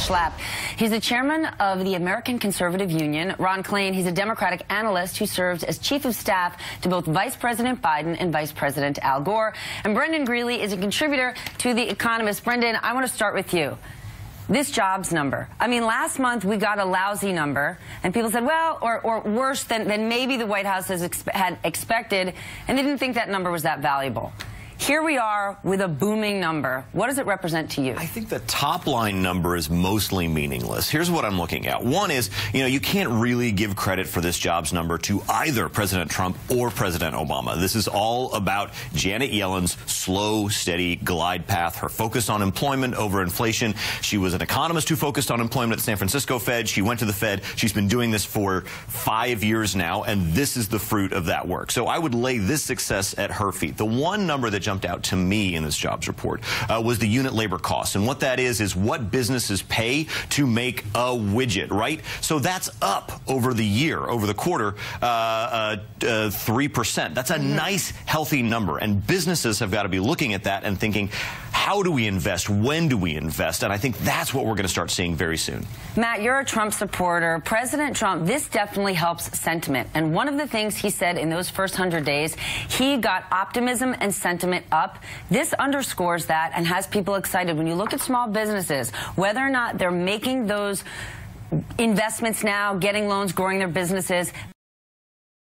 Schlapp. He's the chairman of the American Conservative Union. Ron Klain, he's a Democratic analyst who serves as chief of staff to both Vice President Biden and Vice President Al Gore. And Brendan Greeley is a contributor to The Economist. Brendan, I want to start with you. This jobs number. I mean, last month we got a lousy number, and people said, well, or worse than maybe the White House had expected, and they didn't think that number was that valuable. Here we are with a booming number. What does it represent to you? I think the top line number is mostly meaningless. Here's what I'm looking at. One is, you can't really give credit for this jobs number to either President Trump or President Obama. This is all about Janet Yellen's slow, steady glide path, her focus on employment over inflation. She was an economist who focused on employment at the San Francisco Fed. She went to the Fed. She's been doing this for 5 years now, and this is the fruit of that work. So I would lay this success at her feet. The one number that jumped out to me in this jobs report was the unit labor cost. And what that is what businesses pay to make a widget, right? So that's up over the year, over the quarter, 3%. That's a nice, healthy number. And businesses have got to be looking at that and thinking, how do we invest? When do we invest? And I think that's what we're going to start seeing very soon. Matt, you're a Trump supporter. President Trump, this definitely helps sentiment. And one of the things he said in those first 100 days, he got optimism and sentiment up. This underscores that and has people excited. When you look at small businesses, whether or not they're making those investments now, getting loans, growing their businesses,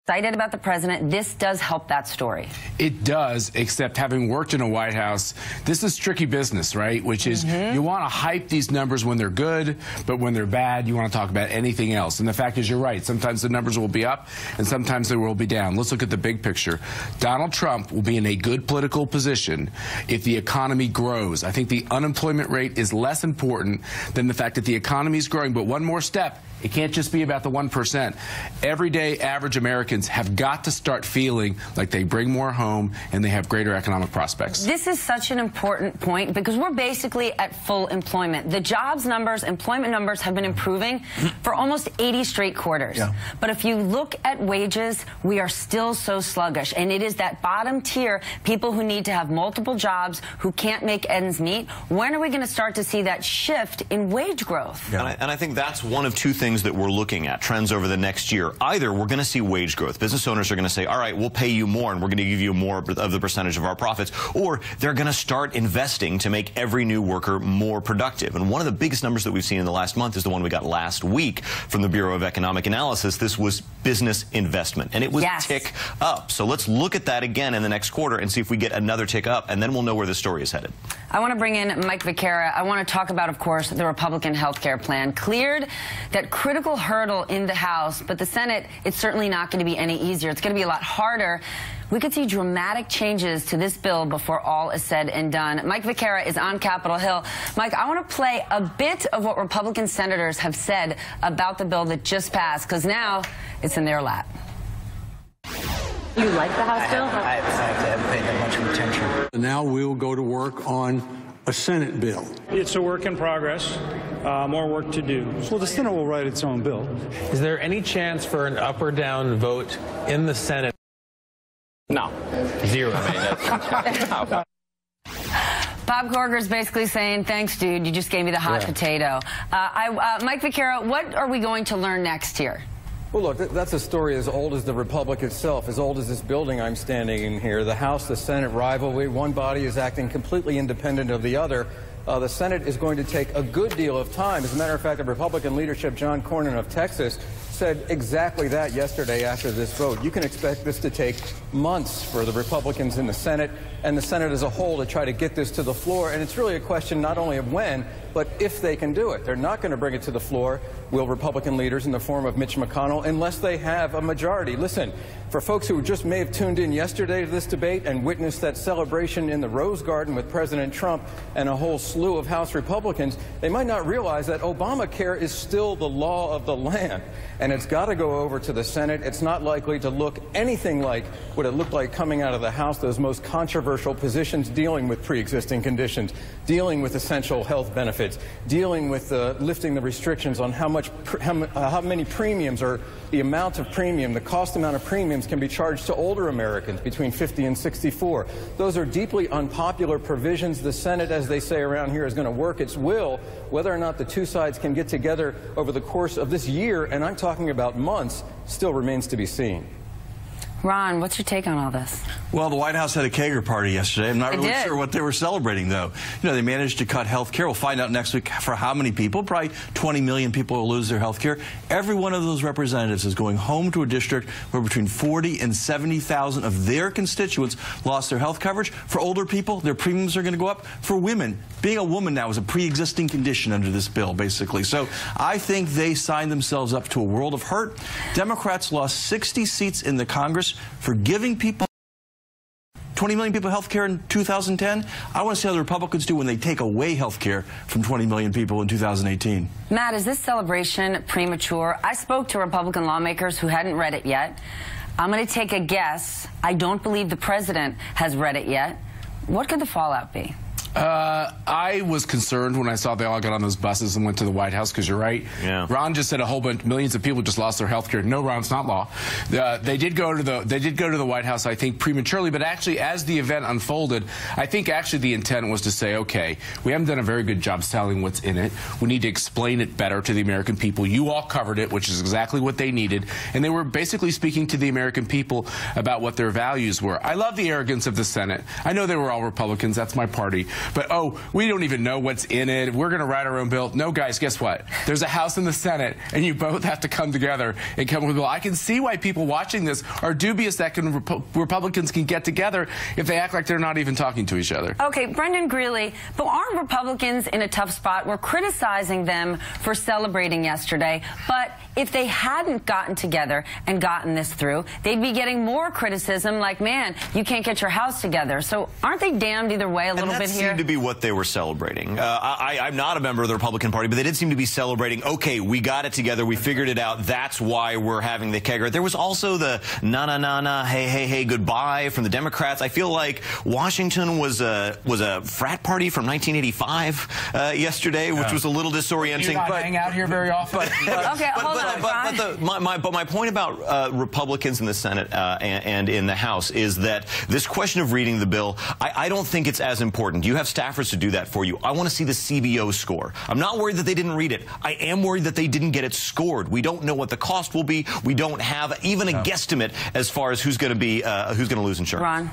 excited about the president, this does help that story. It does, except having worked in a White House, this is tricky business, right? Which is you want to hype these numbers when they're good, but when they're bad, you want to talk about anything else. And the fact is, you're right. Sometimes the numbers will be up, and sometimes they will be down. Let's look at the big picture. Donald Trump will be in a good political position if the economy grows. I think the unemployment rate is less important than the fact that the economy is growing. But one more step. It can't just be about the 1%. Everyday average Americans have got to start feeling like they bring more home and they have greater economic prospects. This is such an important point because we're basically at full employment. The jobs numbers, employment numbers have been improving for almost 80 straight quarters. Yeah. But if you look at wages, we are still so sluggish. And it is that bottom tier, people who need to have multiple jobs, who can't make ends meet. When are we going to start to see that shift in wage growth? Yeah. And I think that's one of two things that we're looking at, trends over the next year. Either we're going to see wage growth. Business owners are going to say, all right, we'll pay you more and we're going to give you more of the percentage of our profits. Or they're going to start investing to make every new worker more productive. And one of the biggest numbers that we've seen in the last month is the one we got last week from the Bureau of Economic Analysis. This was business investment, and it was tick up. So let's look at that again in the next quarter and see if we get another tick up, and then we'll know where the story is headed. I want to bring in Mike Viqueira. I want to talk about, of course, the Republican health care plan. Cleared that critical hurdle in the House, but the Senate, it's certainly not going to be any easier. It's going to be a lot harder. We could see dramatic changes to this bill before all is said and done. Mike Viqueira is on Capitol Hill. Mike, I want to play a bit of what Republican senators have said about the bill that just passed, because now it's in their lap. You like the House bill? I haven't paid that much attention. Now we'll go to work on a Senate bill. It's a work in progress. More work to do. Well, the Senate will write its own bill. Is there any chance for an up or down vote in the Senate? No. Zero. Bob Corger's basically saying, thanks, dude. You just gave me the hot potato. Mike Viqueira, what are we going to learn next here? Well, look, that's a story as old as the Republic itself, as old as this building I'm standing in here. The House, the Senate rivalry, one body is acting completely independent of the other. The Senate is going to take a good deal of time. As a matter of fact, the Republican leadership, John Cornyn of Texas, said exactly that yesterday after this vote. You can expect this to take months for the Republicans in the Senate and the Senate as a whole to try to get this to the floor. And it's really a question not only of when, but if they can do it. They're not going to bring it to the floor, will Republican leaders in the form of Mitch McConnell, unless they have a majority. Listen, for folks who just may have tuned in yesterday to this debate and witnessed that celebration in the Rose Garden with President Trump and a whole slew of House Republicans, they might not realize that Obamacare is still the law of the land. And it's got to go over to the Senate. It's not likely to look anything like what it looked like coming out of the House, those most controversial positions dealing with pre-existing conditions, dealing with essential health benefits, dealing with lifting the restrictions on how many premiums or the amount of premium, the cost amount of premiums can be charged to older Americans between 50 and 64. Those are deeply unpopular provisions. The Senate, as they say around here, is going to work its will Whether or not the two sides can get together over the course of this year, and I'm talking about months, still remains to be seen. Ron, what's your take on all this? Well, the White House had a kegger party yesterday. I'm not really sure what they were celebrating, though. You know, they managed to cut health care. We'll find out next week for how many people. Probably 20 million people will lose their health care. Every one of those representatives is going home to a district where between 40 and 70,000 of their constituents lost their health coverage. For older people, their premiums are going to go up. For women, being a woman now is a pre-existing condition under this bill, basically. So I think they signed themselves up to a world of hurt. Democrats lost 60 seats in the Congress for giving people 20 million people health care in 2010. I want to see how the Republicans do when they take away health care from 20 million people in 2018. Matt, is this celebration premature? I spoke to Republican lawmakers who hadn't read it yet. I'm going to take a guess. I don't believe the president has read it yet. What could the fallout be? I was concerned when I saw they all got on those buses and went to the White House, because you're right. Yeah. Ron just said a whole bunch, millions of people just lost their health care. No, Ron, it's not law. They did go to the White House, I think, prematurely. But actually, as the event unfolded, I think actually the intent was to say, okay, we haven't done a very good job selling what's in it. We need to explain it better to the American people. You all covered it, which is exactly what they needed. And they were basically speaking to the American people about what their values were. I love the arrogance of the Senate. I know they were all Republicans. That's my party. But, oh, we don't even know what's in it. We're going to write our own bill. No, guys, guess what? There's a House and the Senate, and you both have to come together and come up with a bill. I can see why people watching this are dubious that Republicans can get together if they act like they're not even talking to each other. Okay, Brendan Greeley, but aren't Republicans in a tough spot? We're criticizing them for celebrating yesterday, but if they hadn't gotten together and gotten this through, they'd be getting more criticism like, man, you can't get your house together. So aren't they damned either way a little bit here? That seemed to be what they were celebrating. I'm not a member of the Republican Party, but they did seem to be celebrating, okay, we got it together, we figured it out, that's why we're having the kegger. There was also the na-na-na-na, hey, goodbye from the Democrats. I feel like Washington was a frat party from 1985 yesterday, which was a little disorienting. You not hang out here very often. Okay, hold on. But my point about Republicans in the Senate and in the House is that this question of reading the bill, I don't think it's as important. You have staffers to do that for you. I want to see the CBO score. I'm not worried that they didn't read it. I am worried that they didn't get it scored. We don't know what the cost will be. We don't have even a guesstimate as far as who's going to lose insurance. Ron.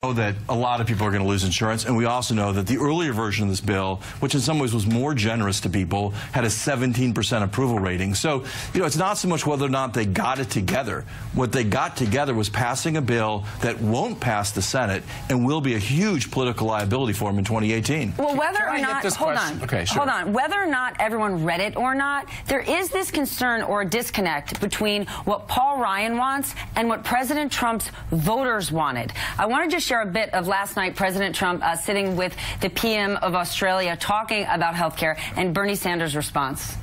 Well, that a lot of people are going to lose insurance, and we also know that the earlier version of this bill, which in some ways was more generous to people, had a 17% approval rating. So, you know, it's not so much whether or not they got it together. What they got together was passing a bill that won't pass the Senate and will be a huge political liability for them in 2018. Well, whether or not, hold on, whether or not everyone read it or not, there is this concern or a disconnect between what Paul Ryan wants and what President Trump's voters wanted. I want to just share a bit of last night, President Trump sitting with the PM of Australia talking about health care and Bernie Sanders' response.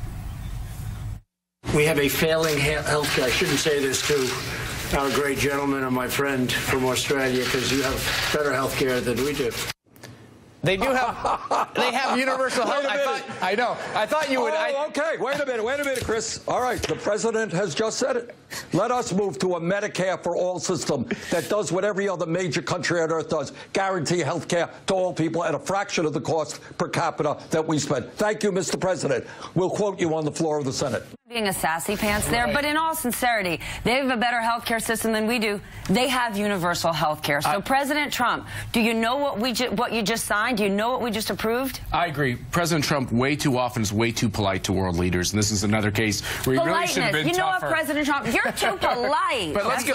We have a failing health care. I shouldn't say this to our great gentleman and my friend from Australia, because you have better health care than we do. They do have. They have universal health. I know. I thought you would. Okay. Wait a minute, Chris. All right. The president has just said it. Let us move to a Medicare for all system that does what every other major country on earth does: guarantee health care to all people at a fraction of the cost per capita that we spend. Thank you, Mr. President. We'll quote you on the floor of the Senate. Being a sassy pants there, but in all sincerity, they have a better health care system than we do. They have universal health care. So, President Trump, do you know what you just signed? Do you know what we just approved? I agree. President Trump way too often is way too polite to world leaders, and this is another case where he really should have been tougher. You know what, President Trump? You're too polite. But let's go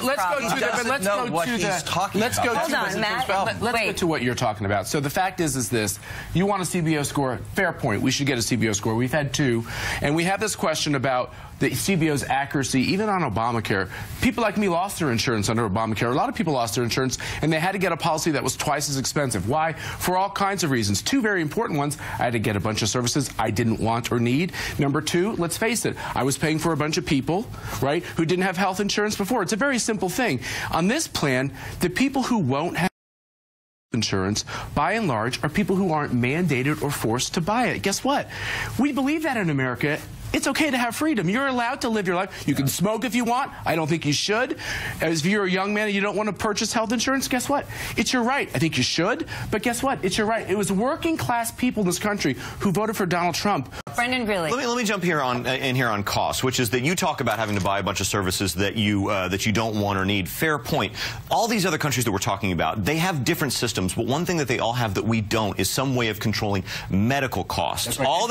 to what you're talking about. So the fact is this: you want a CBO score? Fair point. We should get a CBO score. We've had two, and we have this question about the CBO's accuracy, even on Obamacare. People like me lost their insurance under Obamacare. A lot of people lost their insurance, and they had to get a policy that was twice as expensive. Why? For all kinds of reasons. Two very important ones. I had to get a bunch of services I didn't want or need. Number two, let's face it, I was paying for a bunch of people, right, who didn't have health insurance before. It's a very simple thing. On this plan, the people who won't have insurance, by and large, are people who aren't mandated or forced to buy it. Guess what? We believe that in America. It's okay to have freedom. You're allowed to live your life. You can smoke if you want. I don't think you should. As if you're a young man and you don't want to purchase health insurance, guess what? It's your right. I think you should, but guess what? It's your right. It was working class people in this country who voted for Donald Trump. Brendan Greeley. Let me jump here on cost, which is that you talk about having to buy a bunch of services that you don't want or need. Fair point. All these other countries that we're talking about, they have different systems, but one thing that they all have that we don't is some way of controlling medical costs. Right. All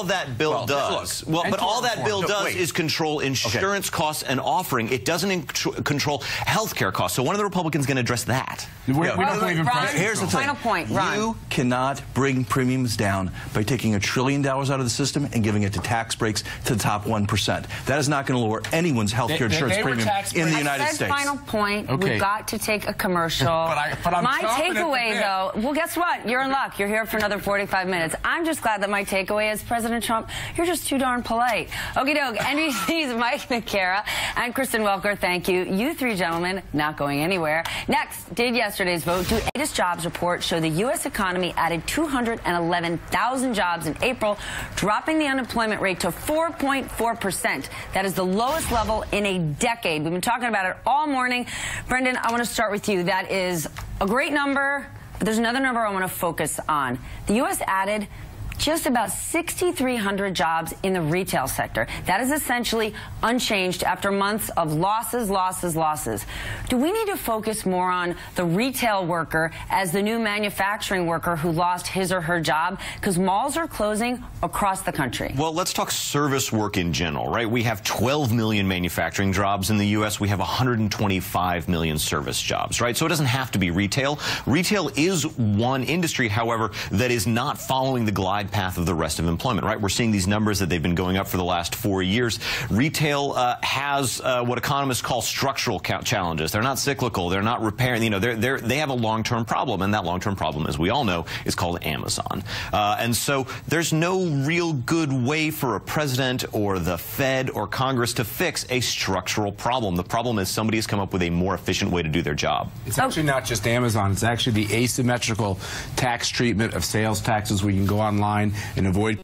that bill does. But all that bill does is control insurance costs and offering. It doesn't control health care costs. So when are the Republicans going to address that? We don't even Here's the thing. Final point, Ron. You cannot bring premiums down by taking $1 trillion out of the system and giving it to tax breaks to the top 1%. That is not going to lower anyone's health care insurance premium in the United States. Final point. We've got to take a commercial. My takeaway, though, well, guess what? You're in luck. You're here for another 45 minutes. I'm just glad that my takeaway is, President Trump, you're just too darn polite. Okie doke. NBC's Mike McCara and Kristen Welker, thank you. You three gentlemen not going anywhere. Next, did yesterday's vote. Do latest jobs report show the U.S. economy added 211,000 jobs in April, dropping the unemployment rate to 4.4%. That is the lowest level in a decade. We've been talking about it all morning. Brendan, I want to start with you. That is a great number, but there's another number I want to focus on. The U.S. added just about 6,300 jobs in the retail sector. That is essentially unchanged after months of losses, losses, losses. Do we need to focus more on the retail worker as the new manufacturing worker who lost his or her job? Because malls are closing across the country. Well, let's talk service work in general, right? We have 12 million manufacturing jobs in the U.S. We have 125 million service jobs, right? So it doesn't have to be retail. Retail is one industry, however, that is not following the glide path of the rest of employment, right? We're seeing these numbers that they've been going up for the last 4 years. Retail has what economists call structural challenges. They're not cyclical. They're not repairing. You know, they have a long-term problem, and that long-term problem, as we all know, is called Amazon. And so there's no real good way for a president or the Fed or Congress to fix a structural problem. The problem is somebody has come up with a more efficient way to do their job. It's actually not just Amazon. It's actually the asymmetrical tax treatment of sales taxes where you can go online and avoid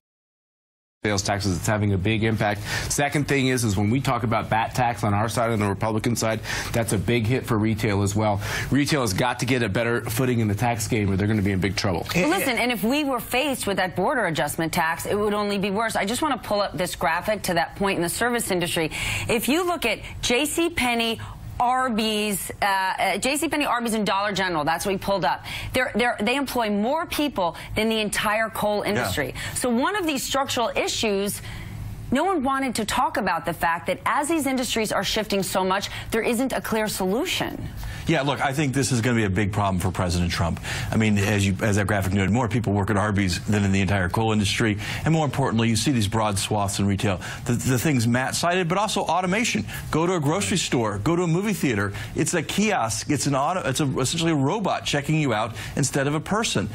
sales taxes. It's having a big impact. Second thing is when we talk about VAT tax on our side, on the Republican side, that's a big hit for retail as well. Retail has got to get a better footing in the tax game or they're going to be in big trouble. Well, listen, and if we were faced with that border adjustment tax, it would only be worse. I just want to pull up this graphic to that point in the service industry. If you look at JCPenney, Arby's, Arby's, and Dollar General. That's what we pulled up. They employ more people than the entire coal industry. Yeah. So one of these structural issues, no one wanted to talk about the fact that as these industries are shifting so much, there isn't a clear solution. Yeah, look, I think this is going to be a big problem for President Trump. I mean, as that graphic noted, more people work at Arby's than in the entire coal industry. And more importantly, you see these broad swaths in retail. The things Matt cited, but also automation. Go to a grocery store, go to a movie theater. It's a kiosk. It's essentially a robot checking you out instead of a person.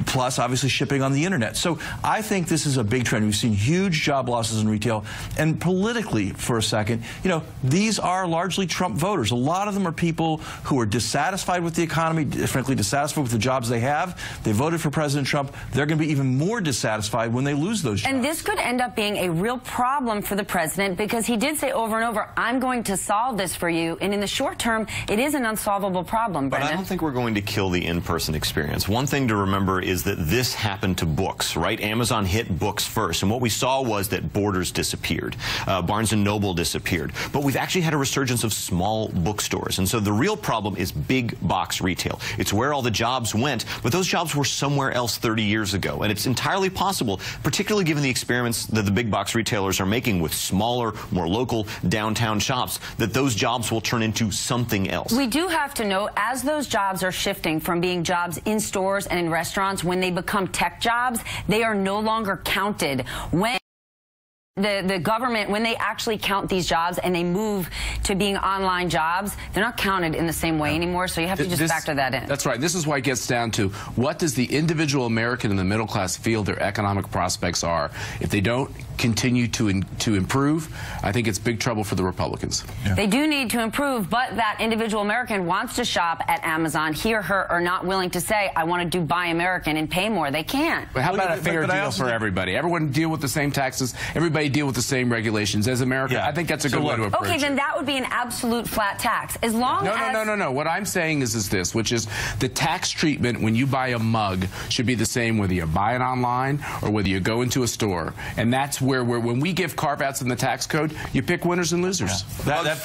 Plus, obviously, shipping on the internet. So I think this is a big trend. We've seen huge job losses in retail. And politically, for a second, you know, these are largely Trump voters. A lot of them are people who are dissatisfied with the economy, frankly dissatisfied with the jobs they have. They voted for President Trump. They're going to be even more dissatisfied when they lose those jobs. And this could end up being a real problem for the president because he did say over and over, I'm going to solve this for you. And in the short term, it is an unsolvable problem, Brendan. But I don't think we're going to kill the in-person experience. One thing to remember is that this happened to books, right? Amazon hit books first. And what we saw was that Borders disappeared. Barnes & Noble disappeared. But we've actually had a resurgence of small bookstores. And so the real problem is big box retail. It's where all the jobs went, but those jobs were somewhere else 30 years ago. And it's entirely possible, particularly given the experiments that the big box retailers are making with smaller, more local downtown shops, that those jobs will turn into something else. We do have to know, as those jobs are shifting from being jobs in stores and in restaurants, when they become tech jobs, they are no longer counted. When The government, when they actually count these jobs and they move to being online jobs, they're not counted in the same way anymore, so you have to just factor that in. That's right. This is why it gets down to what does the individual American in the middle class feel their economic prospects are. If they don't continue to improve, I think it's big trouble for the Republicans. Yeah. They do need to improve, but that individual American wants to shop at Amazon. He or her are not willing to say, I want to do Buy American and pay more. They can't. But how about a fair deal for everybody? Everyone deal with the same taxes. Everybody deal with the same regulations as America. I think that's a good way to approach it. Okay, then that would be an absolute flat tax. As long as... No. What I'm saying is this, which is the tax treatment when you buy a mug should be the same whether you buy it online or whether you go into a store. And that's where when we give carve-outs in the tax code, you pick winners and losers. Yeah. That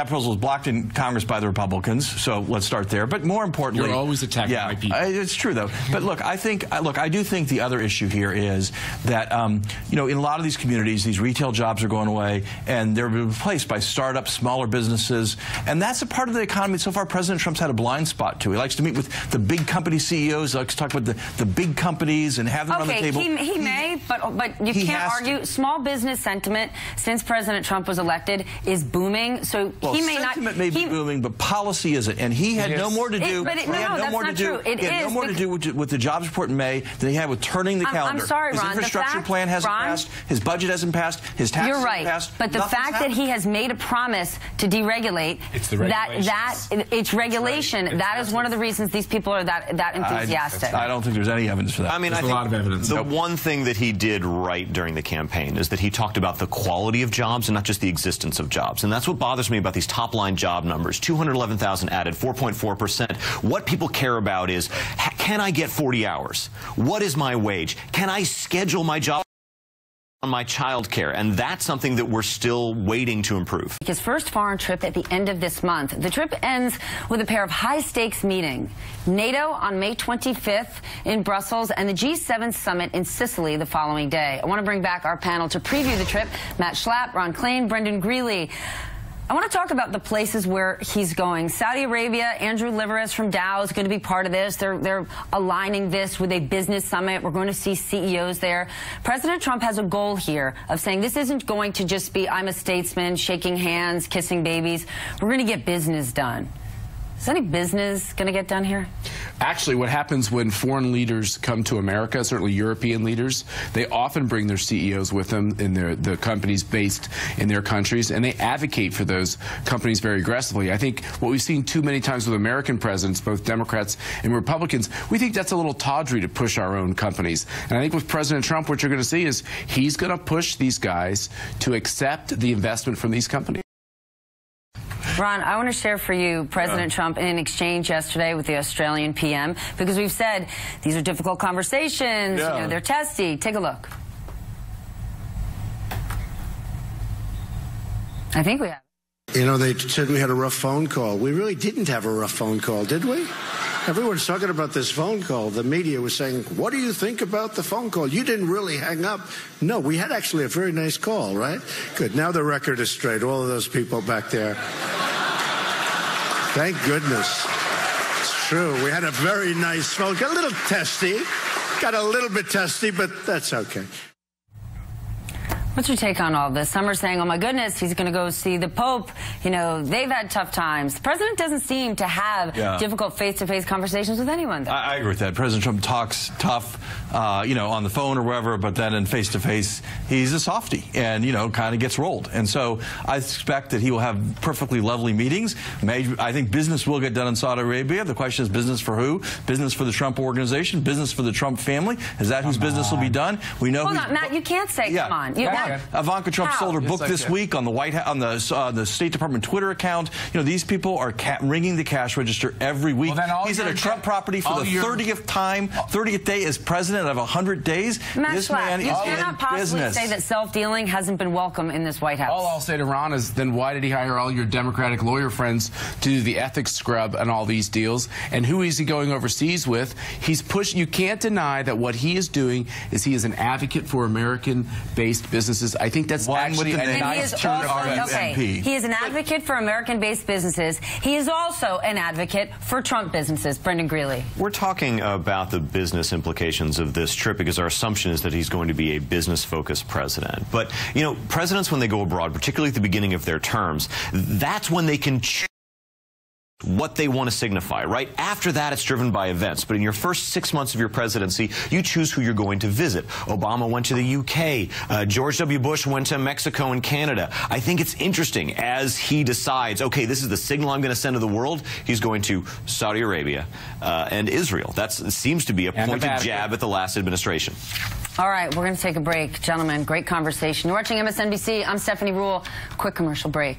proposal was blocked in Congress by the Republicans, so let's start there. But more importantly, you're always attacking my people. It's true though. But look, I do think the other issue here is that you know, in a lot of these communities, these retail jobs are going away, and they're replaced by startups, smaller businesses, and that's a part of the economy. So far, President Trump's had a blind spot to. He likes to meet with the big company CEOs, likes to talk about the big companies and have them on the table. He may, but you can't argue. Small business sentiment since President Trump was elected is booming. So he may not. Sentiment may be booming, but policy isn't. And he had no more to do. He had no more to do with the jobs report in May than he had with turning the calendar. I'm sorry, Ron. His infrastructure plan hasn't passed. His budget hasn't passed. His taxes haven't passed. But the fact that he has made a promise to deregulate, it's regulation. That is one of the reasons these people are that enthusiastic. I don't think there's any evidence for that. I mean, there's a lot of evidence. The one thing that he did right during the campaign is that he talked about the quality of jobs and not just the existence of jobs. And that's what bothers me about these top-line job numbers. 211,000 added, 4.4%. What people care about is, can I get 40 hours? What is my wage? Can I schedule my job on my child care? And that's something that we're still waiting to improve. His first foreign trip at the end of this month. The trip ends with a pair of high-stakes meetings. NATO on May 25th in Brussels and the G7 summit in Sicily the following day. I want to bring back our panel to preview the trip. Matt Schlapp, Ron Klain, Brendan Greeley. I want to talk about the places where he's going. Saudi Arabia, Andrew Liveris from Dow is going to be part of this. They're aligning this with a business summit. We're going to see CEOs there. President Trump has a goal here of saying this isn't going to just be I'm a statesman, shaking hands, kissing babies. We're going to get business done. Is any business going to get done here? Actually, what happens when foreign leaders come to America, certainly European leaders, they often bring their CEOs with them in the companies based in their countries, and they advocate for those companies very aggressively. I think what we've seen too many times with American presidents, both Democrats and Republicans, we think that's a little tawdry to push our own companies. And I think with President Trump, what you're going to see is he's going to push these guys to accept the investment from these companies. Ron, I want to share for you President Trump in an exchange yesterday with the Australian PM, because we've said these are difficult conversations, you know, they're testy. Take a look. I think we have. You know, they said we had a rough phone call. We really didn't have a rough phone call, did we? Everyone's talking about this phone call. The media was saying, what do you think about the phone call? You didn't really hang up. No, we had actually a very nice call, right? Good. Now the record is straight. All of those people back there. Thank goodness. It's true. We had a very nice phone call. A little testy. Got a little bit testy, but that's okay. What's your take on all this? Some are saying, oh, my goodness, he's going to go see the Pope. You know, they've had tough times. The president doesn't seem to have difficult face-to-face conversations with anyone, though. I agree with that. President Trump talks tough, you know, on the phone or wherever, but then in face-to-face, he's a softie and, you know, kind of gets rolled. And so I expect that he will have perfectly lovely meetings. I think business will get done in Saudi Arabia. The question is business for who? Business for the Trump organization? Business for the Trump family? Is that whose business will be done? We know. Hold on, Matt, you can't say come on. Ivanka Trump sold her book this week on the White House, on the State Department Twitter account. You know, these people are ringing the cash register every week. He's at a Trump property for the 30th day as president of 100 days. Matt this Schlapp, man you is cannot possibly say that self-dealing hasn't been welcome in this White House. All I'll say to Ron is, then why did he hire all your Democratic lawyer friends to do the ethics scrub and all these deals? And who is he going overseas with? He's pushing. You can't deny that what he is doing is he is an advocate for American-based business. businesses. I think that's actually a nice turn of events. He is an advocate for American-based businesses. He is also an advocate for Trump businesses. Brendan Greeley. We're talking about the business implications of this trip because our assumption is that he's going to be a business-focused president. But, you know, presidents, when they go abroad, particularly at the beginning of their terms, that's when they can choose what they want to signify, right? After that, it's driven by events. But in your first 6 months of your presidency, you choose who you're going to visit. Obama went to the UK. George W. Bush went to Mexico and Canada. I think it's interesting as he decides, okay, this is the signal I'm going to send to the world. He's going to Saudi Arabia and Israel. That seems to be a pointed jab at the last administration. All right, we're going to take a break. Gentlemen, great conversation. You're watching MSNBC. I'm Stephanie Ruhle. Quick commercial break.